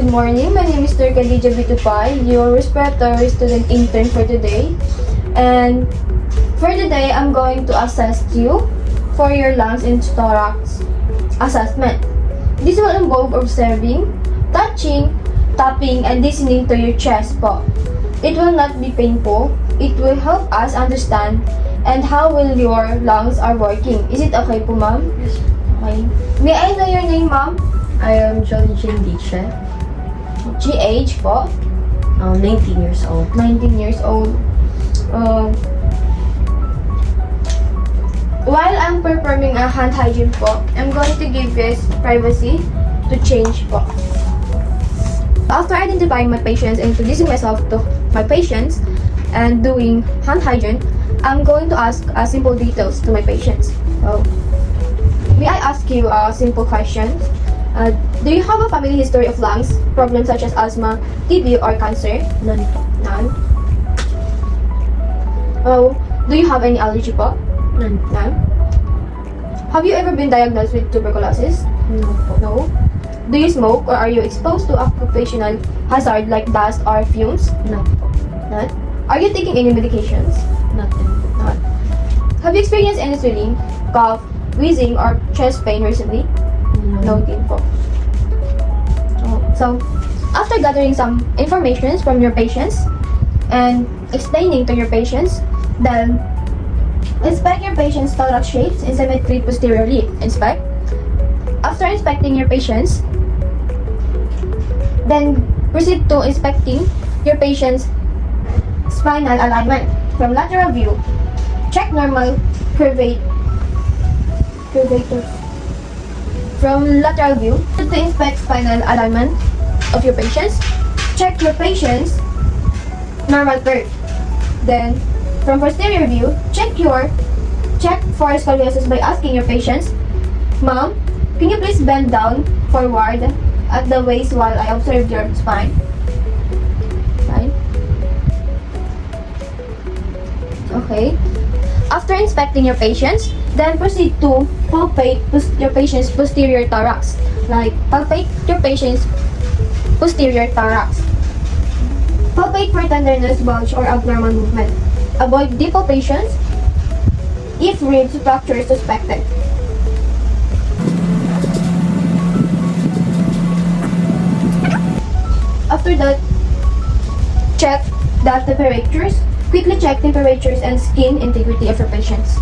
Good morning. My name is Dr. Khadija Bitupay, your respiratory student intern for today. And for today, I'm going to assess you for your lungs and thorax assessment. This will involve observing, touching, tapping, and listening to your chest po. It will not be painful. It will help us understand and how will your lungs are working. Is it okay po, ma'am? Yes. Okay. May I know your name, ma'am? I am Jolly Jane Diche, GH po? 19 years old. 19 years old. While I'm performing a hand hygiene po, I'm going to give guys privacy to change po. After identifying my patients and introducing myself to my patients and doing hand hygiene, I'm going to ask simple details to my patients. So, may I ask you a simple question? Do you have a family history of lungs problems such as asthma, TB, or cancer? None po. None. Do you have any allergy po? None. None. Have you ever been diagnosed with tuberculosis? No po. No. Do you smoke or are you exposed to occupational hazard like dust or fumes? No po. None. Are you taking any medications? Nothing po. None. Have you experienced any swelling, cough, wheezing, or chest pain recently? No din po. So, after gathering some information from your patients and explaining to your patients, then inspect your patient's thorax shapes and symmetry posteriorly. Inspect. After inspecting your patients, then proceed to inspecting your patient's spinal alignment. From lateral view, check normal curvature. From lateral view, to inspect spinal alignment of your patients, check your patient's normal curve. Then, from posterior view, check for scoliosis by asking your patients, "Ma'am, can you please bend down forward at the waist while I observe your spine?" Fine. Okay. After inspecting your patients, then proceed to palpate your patient's posterior thorax. Like, palpate your patient's posterior thorax. Palpate for tenderness, bulge, or abnormal movement. Avoid deep palpations if ribs fracture is suspected. After that, check the temperatures. Quickly check temperatures and skin integrity of your patients.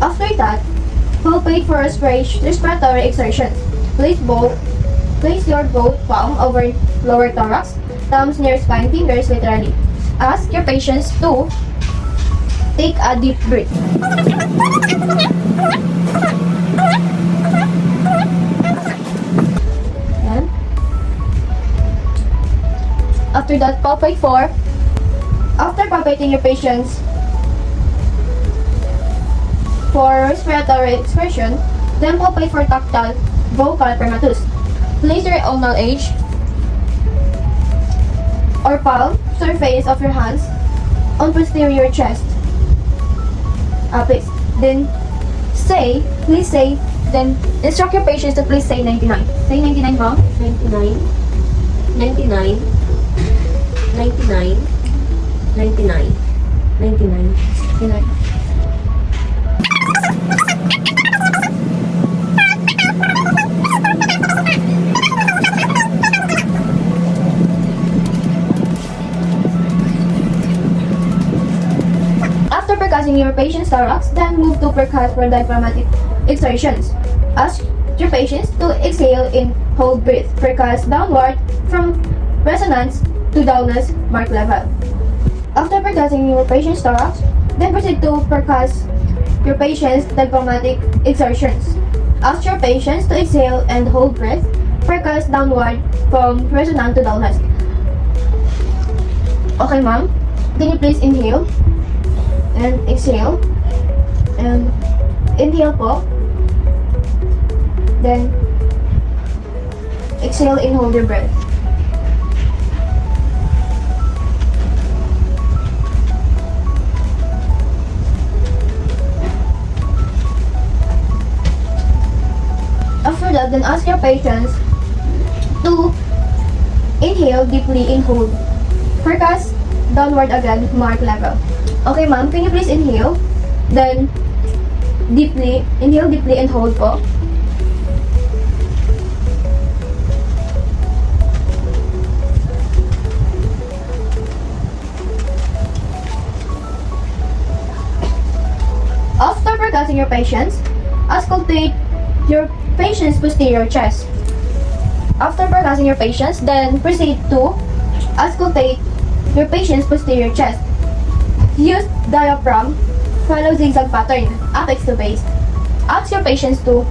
After that, palpate for respiratory exertions. Place your both palm over lower thorax, thumbs near spine, fingers laterally. Ask your patients to take a deep breath. Yan. After that, after palpating your patients for respiratory expression, then palpate for tactile vocal prematus. Place your ulnar edge or palm surface of your hands on posterior chest. Please. Then then instruct your patients to please say 99. Say 99, ma'am. 99, 99, 99, 99, 99. 99. After percussing your patient's thorax, then move to percuss for diaphragmatic exertions. Ask your patients to exhale in hold breath. Percuss downward from resonance to dullness mark level. After percussing your patient's thorax, then proceed to percuss your patient's diaphragmatic exertions. Ask your patients to exhale and hold breath. Percuss downward from resonance to dullness. Okay, ma'am. Can you please inhale? And exhale, and inhale po, then exhale and hold your breath. yourself, then ask your patients to inhale deeply and hold. Percuss downward again, mark level. Okay, ma'am, can you please inhale? Then, inhale deeply and hold po. After percussing your patients, auscultate your patient's posterior chest. After percussing your patients, then proceed to auscultate your patient's posterior chest. Use diaphragm, follow zigzag pattern, apex to base. Ask your patients to,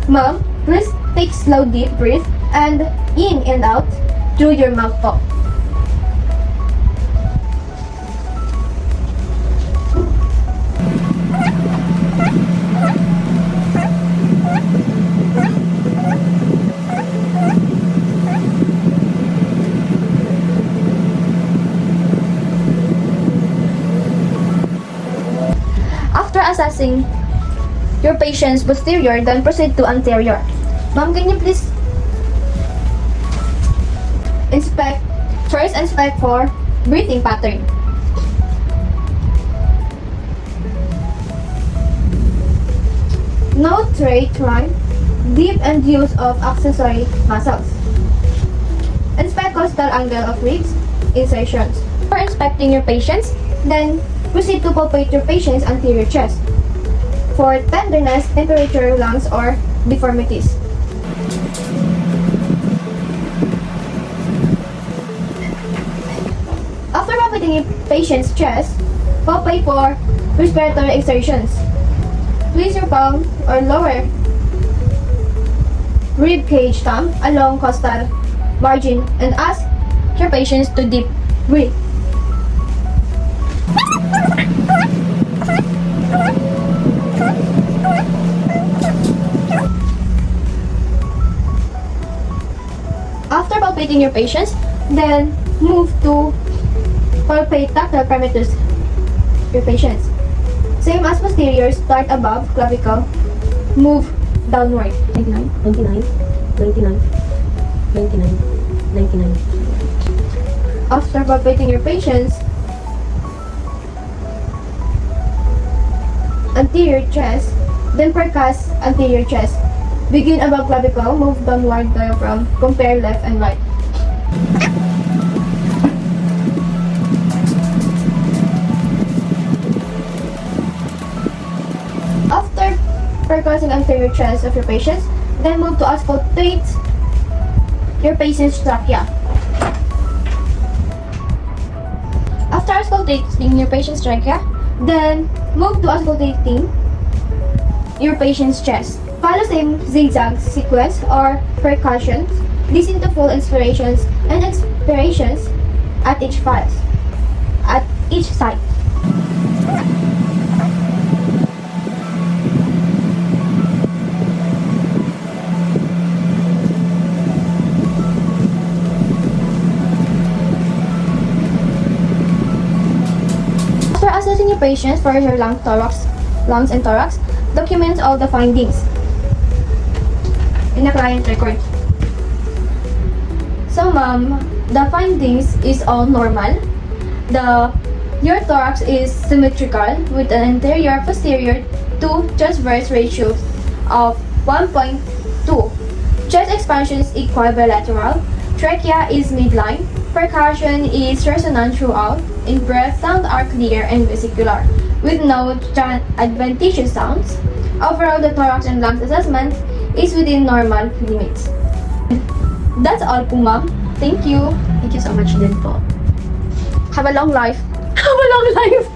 ma'am, please take slow deep breath and in and out through your mouth po. After assessing your patient's posterior, then proceed to anterior. Ma'am, can you please inspect for breathing pattern. Note try deep and use of accessory muscles. Inspect costal angle of ribs, insertions. For inspecting your patients, then proceed to palpate your patient's anterior chest for tenderness, temperature, lungs, or deformities. After palpating your patient's chest, palpate for respiratory exertions. Place your palm or lower rib cage thumb along costal margin and ask your patients to deep breathe. After palpating your patients, then move to palpate tactile parameters your patients. Same as posterior, start above clavicle, move downward. 99, 99, 99, 99, 99. After palpating your patients, anterior chest, then percuss anterior chest. Begin above clavicle, move downward diaphragm, compare left and right. After percussing anterior chest of your patients, then move to auscultate your patient's trachea. After auscultating your patient's trachea, then move to auscultating your patient's chest. Follow same zigzag sequence or percussions. Listen to full inspirations and expirations at each site. After assessing your patients for your lungs and thorax, document all the findings in a client record. So ma'am, the findings is all normal. Your thorax is symmetrical with an anterior posterior to transverse ratio of 1.2. Chest expansion is equal bilateral. Trachea is midline. Percussion is resonant throughout. In breath, sounds are clear and vesicular, with no adventitious sounds. Overall, the thorax and lungs assessment is within normal limits. That's all po, ma'am. Thank you. Thank you so much din po. Have a long life. Have a long life.